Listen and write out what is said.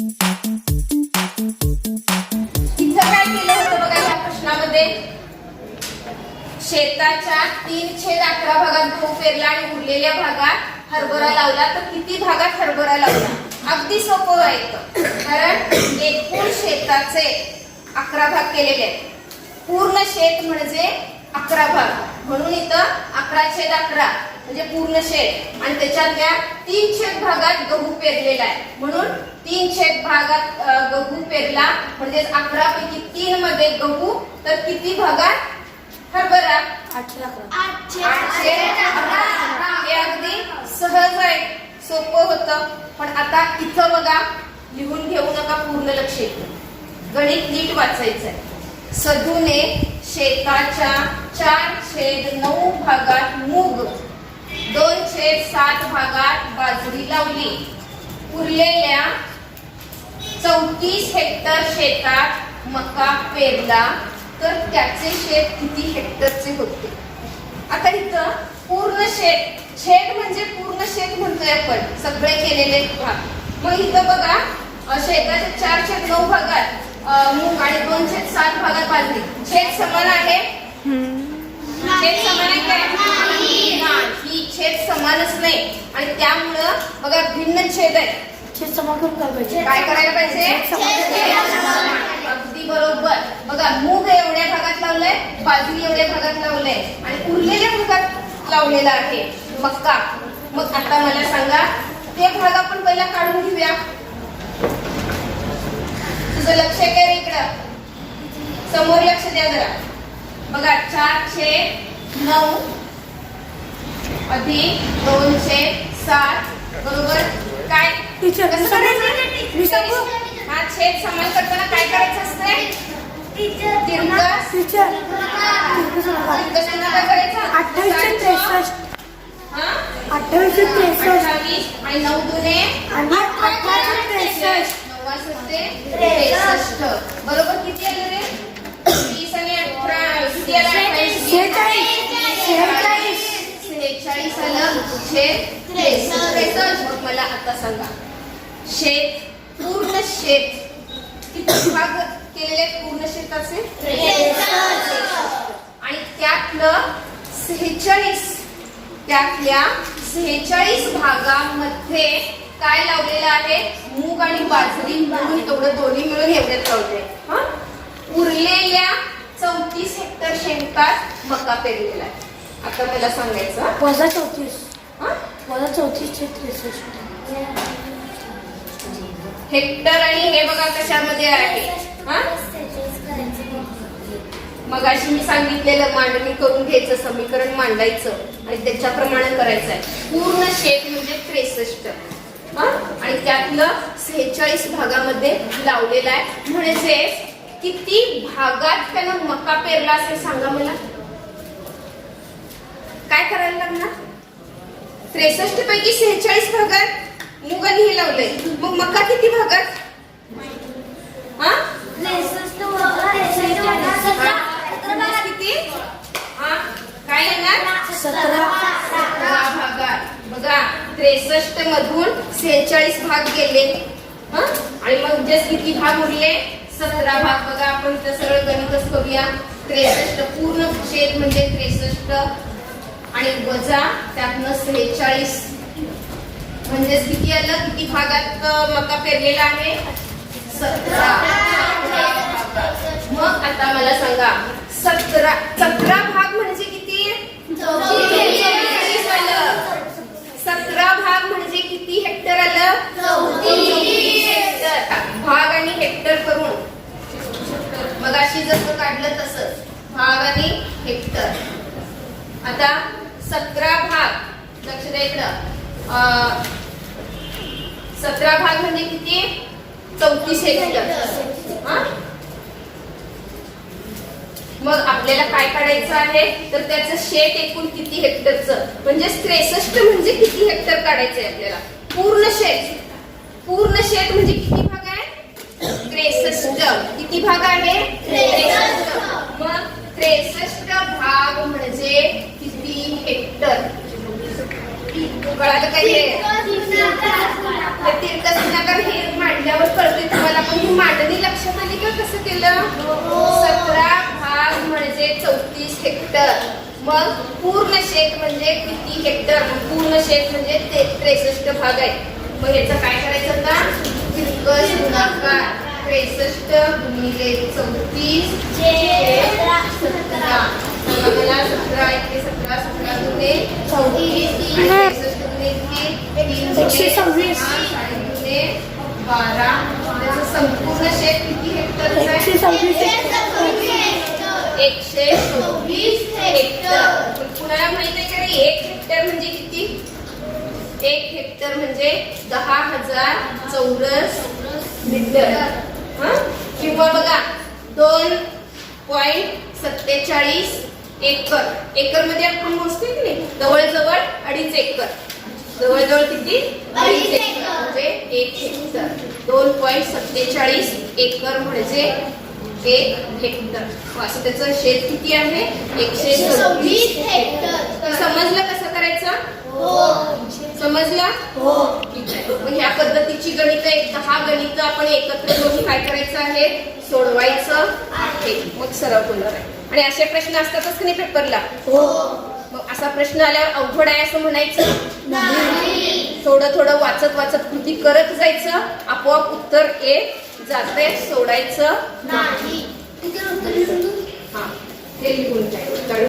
काय केलं होतं बघा या प्रश्नामध्ये, शेताच्या 3/11 भागात गहू पेरला आणि उरलेल्या भागात हरभरा लावला, तर किती भागात हरभरा लावला? अगदी सोपं आहे, कारण एकूण शेताचे 11 भाग केलेले आहेत. पूर्ण शेत म्हणजे 11 भाग, म्हणून इथं 11/11 म्हणजे पूर्ण शेत, आणि त्याच्यातल्या 3 भागात गहू पेरलेला आहे, म्हणून 3 भागात गहू पेरला म्हणजे 11 पैकी 3 मध्ये गहू, तर किती भागात हरभरा? 8/11. हे अगदी सहज आहे, सोपं होतं. पण आता इथं बघा, लिहून घेऊ नका, पूर्ण लक्ष येतं, गणित नीट वाचायचंय. सधूने शेताच्या 4/9 भागात मूग, 2/7 भागात बाजरी लावली. उरलेल्या 34 हेक्टर शेतात मका पेरला, तर त्याचे शेत किती हेक्टरचे होते? आता इथं पूर्ण शेत, शेत म्हणजे पूर्ण शेत म्हणतोय आपण, सगळे केलेले भाग. मग इथं बघा, शेताच्या 4/9 भागात मूग आणि 2/7 भागात बाजरी, शेत समान आहे? शेत समान आहे काय? ही शेत समानच नाही, आणि त्यामुळं बघा भिन्न छेद आहे. छेद समान करून काय करायला पाहिजे? अगदी बरोबर. बघा, मूग एवढ्या भागात लावलंय, बाजरी एवढ्या भागात लावलंय, आणि उरलेल्या भागात लावलेला आहे मक्का. मग आता मला सांगा, ते भाग आपण पहिला काढून घेऊया. तुझं लक्ष काय इकडं, समोर लक्ष द्या जरा. बघा, 4/9 अधिक 2/7 बरोबर काय? कसं करायचं? हा छेद समान करताना काय करायचं असतंय? तिरकस काय करायचं? 28 आणि 9 दुने आणि 63 बरोबर. किती आलं रे? 30 आणि 18 किती आलं? 46 आलं. छेद 63. मग मला आता सांगा, शेत, पूर्ण शेत किती भाग केलेले पूर्ण शेताचे? 63. आणि त्यातलं 46 भागामध्ये काय लावलेलं आहे? मूग आणि बाजरी मिळून, एवढं दोन्ही मिळून एवढ्यात लावले. उरलेल्या 34 हेक्टर शेतात मका पेरलेला आहे. आता मला सांगायचं, वजा 34 63 हेक्टर, आणि हे बघा कशामध्ये आहे. मगाशी मी सांगितलेलं, मांडणी करून घ्यायचं, समीकरण मांडायचं आणि त्याच्याप्रमाणे करायचं आहे. पूर्ण शेत म्हणजे 63, आणि त्यातलं 46 भागामध्ये लावलेला आहे. म्हणजे किती भागात त्यानं मका पेरला असेल सांगा मला? काय करायला लागणार? 63 पैकी 46 भागात मूग आणि हे लावलंय, मग मका किती भागात? किती? काय येणार? 17 भागात. बघा, 63 मधून 46 भाग गेले, आणि मग किती भाग उरले? 17 भाग. बघा, आपण इथं सरळ गणितच करूया. 63 पूर्ण शेत म्हणजे 63, आणि वजा त्यातनं 46 म्हणजे किती आलं? किती भागात मका पेरलेला आहे? 17 भागात. मग आता मला सांगा, 17 भाग म्हणजे किती? 34 आलं. 17 भाग म्हणजे किती हेक्टर आलं? 34 हेक्टर. भाग आणि हेक्टर करून मगाशी जसं काढलं तसंच, भाग आणि हेक्टर. आता 17 भाग, लक्ष द्या इकडं, 17 भाग म्हणजे किती? 34 हेक्टर. मग आपल्याला काय काढायचं आहे? तर त्याचं शेत एकूण किती हेक्टरचं, म्हणजे 63 म्हणजे किती हेक्टर काढायचं आहे आपल्याला? पूर्ण शेत म्हणजे किती भाग आहे? 63. किती भाग आहे? 63. मग 63 भाग म्हणजे किती हेक्टर? कळालं काय? हे तिरकस गुणाकार हे मांडल्यावर कळते कसं केलं? 17 भाग म्हणजे 34 हेक्टर. मग पूर्ण शेत म्हणजे किती हेक्टर? पूर्ण शेत म्हणजे 63 भाग आहे. मग याचं काय करायचं आता? तिरकस गुणाकार 63 गुणिले 34 17. मला 17 1 17 17 गुणिले 34 63 गुणिले 3 126. 12. त्याचं संपूर्ण शेत किती हेक्टरचं आहे? 126 हेक्टर. कुणाला माहित आहे का रे 1 हेक्टर म्हणजे किती? 1 हेक्टर म्हणजे 10,000 चौरस मीटर. किंवा बघा 2.47 एकर. एकर मध्ये आपण मोजतो की नाही? जवळजवळ 2.5 एकर. जवळजवळ किती? 2.5 एकर म्हणजे 1 हेक्टर. 2.47 एकर म्हणजे 1 हेक्टर. असं त्याचं शेत किती आहे? 126 हेक्टर. समजलं कसं करायचं? समजलं? ठीक आहे. मग ह्या पद्धतीची गणितं 10 गणितं आपण एकत्र करून काय करायचं आहे? सोडवायचं आहे. मग सराव होणार आहे. आणि असे प्रश्न असतातच की नाही पेपरला? मग असा प्रश्न आल्यावर अवघड आहे असं म्हणायचं नाही. थोडं थोडं वाचत वाचत कृती करत जायचं. आपोआप उत्तर येत जाते. सोडायचं नाही. हा, हे लिहून घ्या.